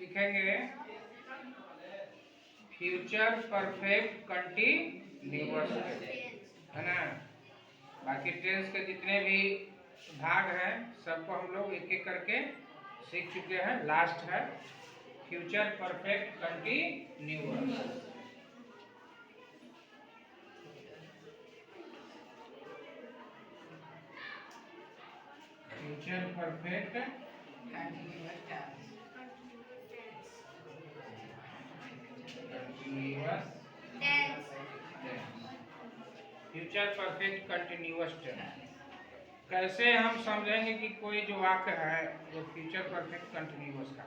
सीखेंगे future perfect continuous, है ना। बाकी टेंस के जितने भी भाग हैं सबको हम लोग एक एक करके सीख चुके हैं। लास्ट है future perfect continuous. Future perfect continuous future perfect continuous tense. कैसे हम समझेंगे कि कोई जो वाक्य है जो फ्यूचर परफेक्ट कंटिन्यूअस का,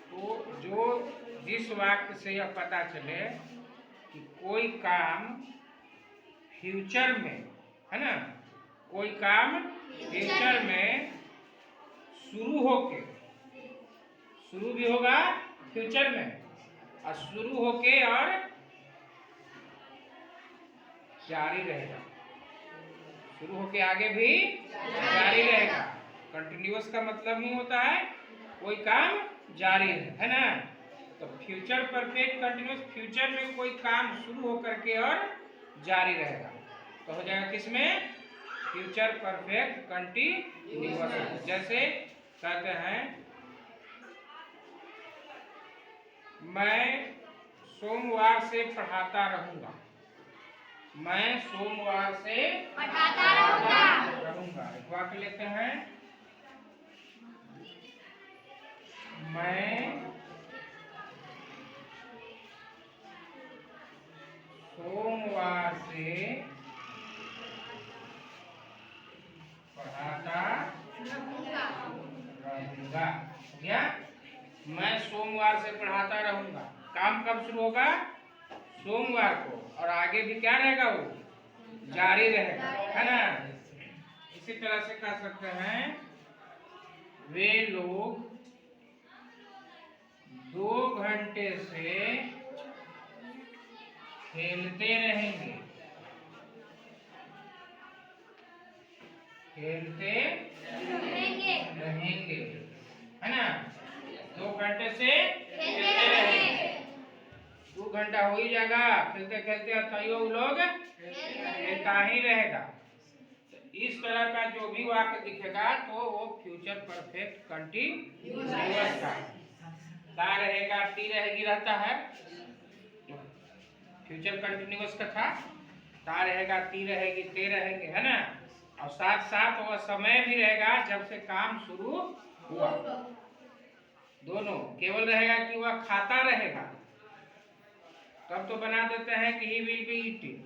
तो जो जिस वाक्य से यह पता चले कि कोई काम फ्यूचर में, है ना, कोई काम फ्यूचर में शुरू भी होगा फ्यूचर में, और शुरू होके और जारी रहेगा, शुरू होके आगे भी जारी रहेगा। कंटिन्यूअस का मतलब ही होता है कोई काम जारी है ना। तो फ्यूचर परफेक्ट कंटिन्यूअस, फ्यूचर में कोई काम शुरू होकर के और जारी रहेगा, तो हो जाएगा किसमें, फ्यूचर परफेक्ट कंटिन्यूअस। जैसे कहते हैं मैं सोमवार से पढ़ाता रहूंगा, मैं सोमवार से पढ़ाता रहूंगा। एक वाक्य लेते हैं, मैं सोमवार से पढ़ाता रहूंगा। क्या, मैं सोमवार से पढ़ाता रहूंगा। काम कब शुरू होगा, सोमवार को, और आगे भी क्या रहेगा, वो जारी रहेगा, है ना। इसी तरह से कह सकते हैं वे लोग 2 घंटे से खेलते रहेंगे, है ना। 2 घंटे से खेलते रहेंगे, 2 घंटा हो ही जाएगा खेलते खेलते, अथाइयो लोग खेलता ही रहेगा। तो इस तरह का जो भी वाक्य दिखेगा तो वो फ्यूचर परफेक्ट कंटिन्यूअस का दा रहेगा, टी रहेगी, रहता है। फ्यूचर कंटिन्यूअस का था, ता रहेगा, ती रहेगी, ते रहेंगे, है ना। और साथ साथ वह समय भी रहेगा जब से काम शुरू हुआ, दोनों। केवल रहेगा कि वह खाता रहेगा, तब तो बना देते हैं कि ही विल बी ईटिंग,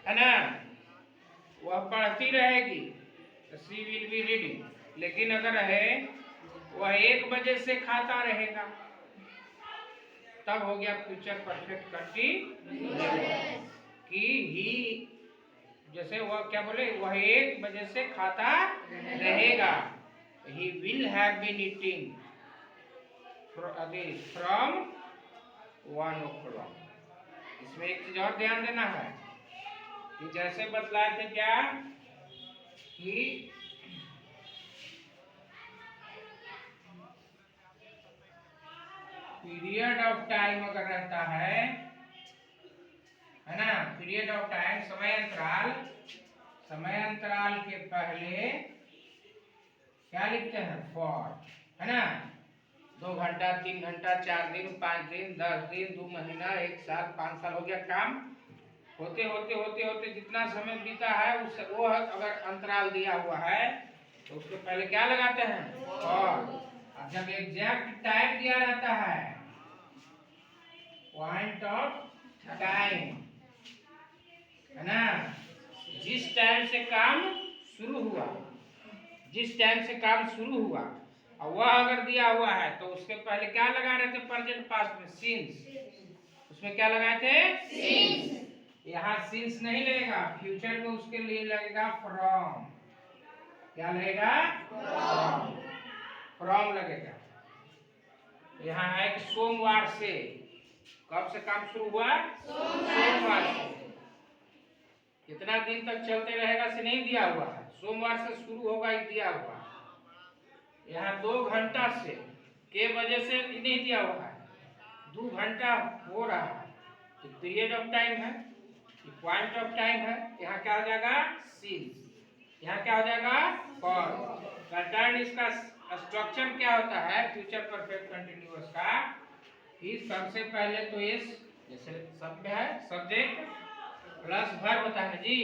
है ना। वह पढ़ती रहेगी तो शी विल बी रीडिंग, लेकिन अगर है वह 1 बजे से खाता रहेगा, तब हो गया फ्यूचर परफेक्ट कंटिन्यूअस। कि ही, जैसे वह क्या बोले, वह 1 बजे से खाता रहेगा, he will have been eating from 1 o'clock। इसमें एक चीज और ध्यान देना है कि जैसे बतलाए थे क्या कि पीरियड ऑफ टाइम अगर रहता है ना, पीरियड ऑफ टाइम, समय अंतराल के पहले क्या लिखते हैं, फॉर, है ना। 2 घंटा, 3 घंटा, 4 दिन, 5 दिन, 10 दिन, 2 महीना, 1 साल, 5 साल, हो गया। काम होते होते होते होते जितना समय बीता है उस वो अगर अंतराल दिया हुआ है तो उसके पहले क्या लगाते हैं, और जब एग्जैक्ट टाइम दिया रहता है, पॉइंट ऑफ टाइम, है ना, जिस टाइम से काम शुरू हुआ, जिस टाइम से काम शुरू हुआ, और वह अगर दिया हुआ है तो उसके पहले क्या लगा रहे थे, प्रेजेंट पास्ट में सिंस। उसमें क्या लगाए थे, सिंस। यहाँ सिंस नहीं लगेगा, फ्यूचर में उसके लिए लगेगा फ्रॉम। क्या लगेगा, फ्रॉम, फ्रॉम लगेगा। यहाँ है कि सोमवार से, कब से काम शुरू हुआ, सोमवार से। कितना दिन तक चलते रहेगा से नहीं दिया हुआ है, सोमवार से शुरू होगा ही दिया हुआ। यहाँ 2 घंटा से के वजह से नहीं दिया हुआ है, 2 घंटा हो रहा है, तो पीरियड ऑफ टाइम है, पॉइंट ऑफ टाइम है। यहाँ क्या हो जाएगा सिंस, यहाँ क्या हो जाएगा फॉर। पैटर्न इसका स्ट्रक्चर क्या होता है फ्यूचर परफेक्ट कंटिन्यूअस का, कि सबसे पहले तो इस जैसे शब्द है सब्जेक्ट प्लस वर्ब होता है जी,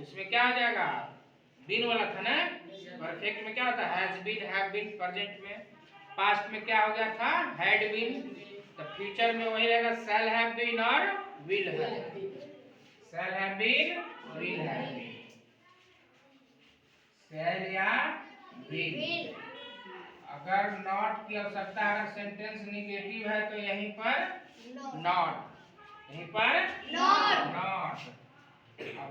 इसमें क्या हो जाएगा बीन वाला था ना। परफेक्ट में क्या होता है has been, have been, present में, पास्ट में क्या हो गया था हैड बीन, तो फ्यूचर में वही रहेगा शैल हैव बीन और will have, shall have been will have been, shall या विल। अगर नॉट की आवश्यकता, अगर सेंटेंस निगेटिव है तो यहीं पर नॉट, यहीं पर नॉट,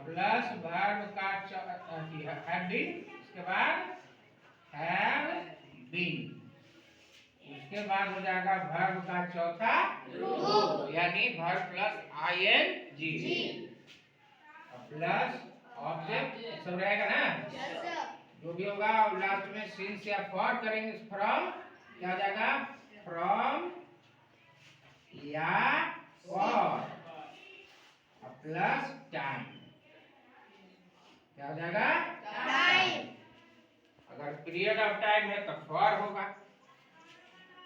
प्लस वर्ब का हैव बीन, उसके बाद हैव बीन, उसके बाद हो जाएगा वर्ब का चौथा यानी verb plus ing plus object सब रहेगा ना, जो भी होगा लास्ट में सिंस या फॉर करेंगे, फ्रॉम क्या हो जाएगा फ्रॉम या फॉर प्लस टाइम, क्या हो जाएगा टाइम। अगर पीरियड ऑफ टाइम है तो फॉर होगा,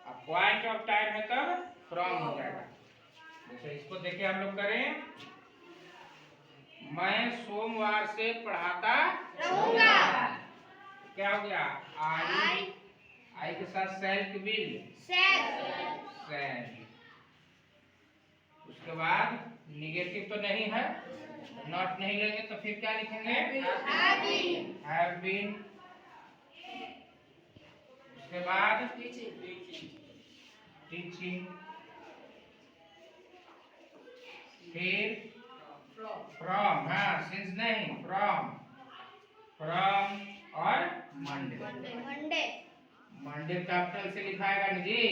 अब पॉइंट ऑफ टाइम है तब फ्रॉम हो जाएगा। जैसे इसको देखे हम लोग करें, मैं सोमवार से पढ़ाता रहूंगा, क्या हो गया आई के साथ शैल की विल, शैल, उसके बाद निगेटिव तो नहीं है, नॉट नहीं लेंगे तो फिर क्या लिखेंगे हैव बीन, उसके बाद टीचिंग, फिर फ्रॉम, हाँ सिंस नहीं फ्रॉम, फ्रॉम और मंडे, मंडे कैपिटल से लिखाएगा ना जी,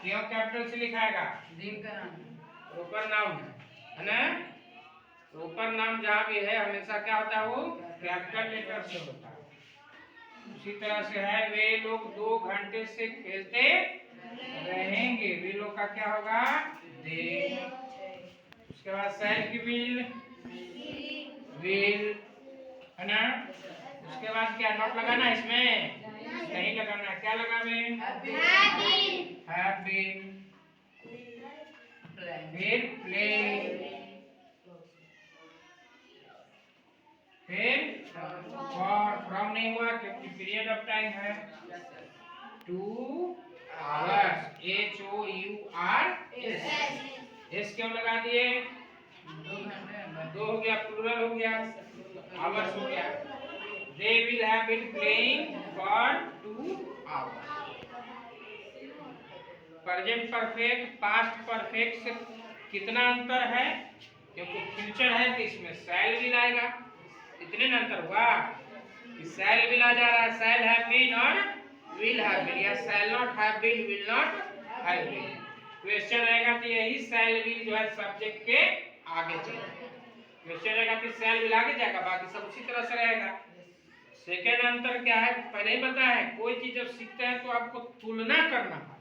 क्यों कैपिटल से लिखाएगा, दिन का नाम, प्रॉपर नाउन है ना, प्रॉपर नाम जहाँ भी है हमेशा क्या होता है वो कैपिटल लेटर से होता है। उसी तरह से है वे लोग 2 घंटे से खेलते रहेंगे, वे लोग का क्या होगा दे, उसके बाद शैल की विल है ना, उसके बाद क्या नॉट लगाना इसमें नहीं लगाना, क्या लगावे हैव बीन, फिर प्लेइंग, फिर फॉर, फ्रॉम नहीं हुआ क्योंकि पीरियड ऑफ टाइम है, 2 आवर्स HOURS क्यों लगा दिए, 2 हो गया प्लूरल हो गया, आवर्स हो गया, they will have been playing for 2 hours। Present perfect past perfect से कितना अंतर है, क्योंकि फ्यूचर है तो इसमें शैल विल आएगा, इतने में अंतर हुआ कि शैल विल आ जा रहा है, शैल हैव बीन और विल हैव बीन, या shall not have been will not have been. Question रहेगा तो यही शैल विल जो है सब्जेक्ट के आगे चलेगा, क्वेश्चन रहेगा कि शैल विल आगे जाएगा, बाकी सब उसी तरह से रहेगा। सेकेंड अंतर क्या है पहले ही बताया है, कोई चीज जब सीखते हैं तो आपको तुलना करना है,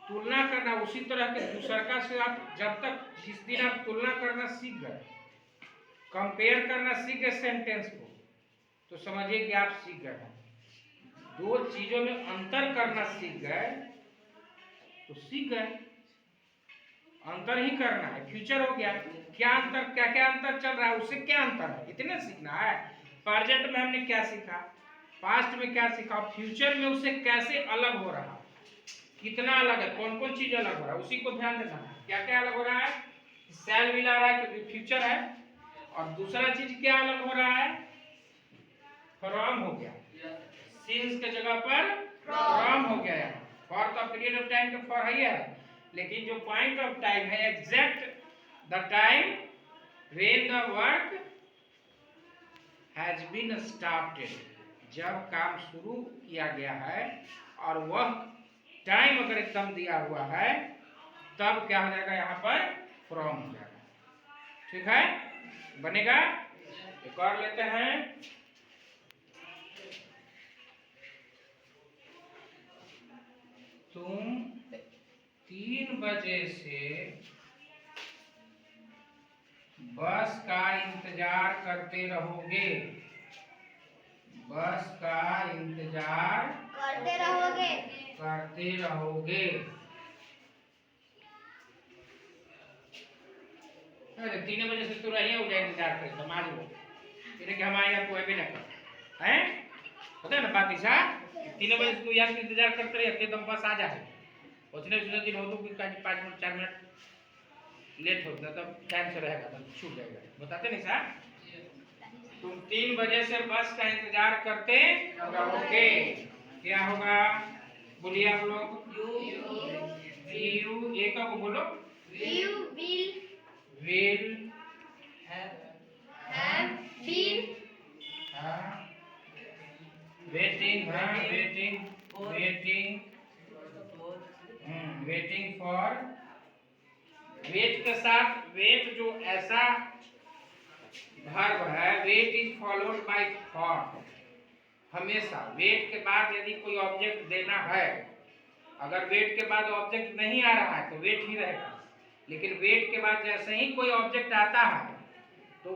तुलना करना उसी तरह के दूसरका से, आप जब तक जिस दिन आप तुलना करना सीख गए, कंपेयर करना सीख गए सेंटेंस को, तो समझिए कि आप सीख गए हैं। 2 चीजों में अंतर करना सीख गए तो सीख गए, अंतर ही करना है, फ्यूचर हो गया, क्या अंतर, क्या क्या अंतर चल रहा है उससे क्या अंतर है, इतने सीखना है। प्रेजेंट में हमने क्या सीखा, पास्ट में क्या सीखा, फ्यूचर में उससे कैसे अलग हो रहा, कितना अलग है, कौन कौन चीज अलग हो रहा है उसी को ध्यान देना है। क्या क्या अलग हो रहा है, शैल विल आ रहा है क्योंकि फ्यूचर है, और दूसरा चीज क्या अलग हो रहा है फ्रॉम हो गया, सिंस के जगह पर फ्रॉम हो गया, फॉर तो पीरियड ऑफ टाइम का फॉर है, लेकिन जो पॉइंट ऑफ टाइम है exact the time when the work has been started, जब काम शुरू किया गया है और वह टाइम अगर एकदम दिया हुआ है तब क्या हो जाएगा यहाँ पर फ्रॉम हो जाएगा, ठीक है बनेगा। एक और लेते हैं, 3 बजे से बस का इंतजार करते रहोगे। बस का इंतजार करते रहोगे। करते रहोगे। अरे 3 बजे से तू रही हो जाए इंतजार कर समाज वो तेरे के हम आएगा कोई भी ना कर हैं पता है ना बात ऐसा 3 बजे से तू यार इंतजार करते रहे एकदम बस आ जाए उतने दिन हो तो 5 मिनट 4 मिनट लेट होता तब टाइम से रहेगा तब छूट जाएगा बताते नहीं साहब तुम 3 बजे से बस का इंतजार करते रहोगे। क्या होगा बोलिए आप लोग यू एक को बोलो You will have been waiting for wait के साथ वेट जो ऐसा वर्ब है wait is followed by for. हमेशा वेट के बाद यदि कोई ऑब्जेक्ट देना है अगर वेट के बाद ऑब्जेक्ट नहीं आ रहा है तो वेट ही रहेगा लेकिन वेट के बाद जैसे ही कोई ऑब्जेक्ट आता है तो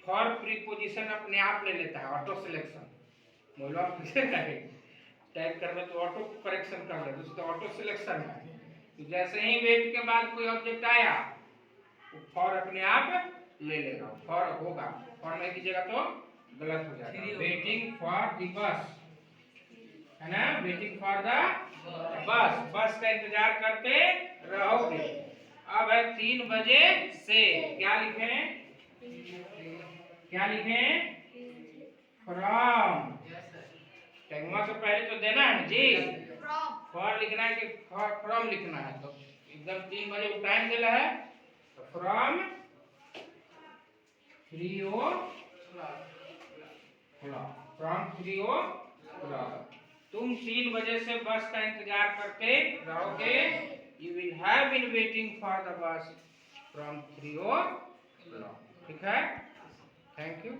फॉर प्रीपोजिशन अपने आप ले लेता है ऑटो सिलेक्शन बोलो आप किसे कहेंगे टाइप करना तो ऑटो करेक्शन कर दे तो ऑटो सिलेक्शन है तो जैसे ही वेट के बाद कोई ऑब्जेक्ट आया तो फॉर अपने आप ले लेगा फॉर होगा फॉर नहीं कीजिएगा तो गलत हो जाएगा। वेटिंग फॉर द बस है ना वेटिंग फॉर द बस बस का इंतजार करते रहोगे। अब है 3 बजे से क्या लिखें फ्रॉम टेगमा से पहले तो देना है जी फॉर लिखना है कि फ्रॉम लिखना है तो एकदम 3 बजे टाइम देना है तो फ्रॉम 3 o'clock तुम 3 बजे से बस का इंतजार करते रहोगे। You will have been waiting for the bus from 3 o'clock. ठीक है थैंक यू।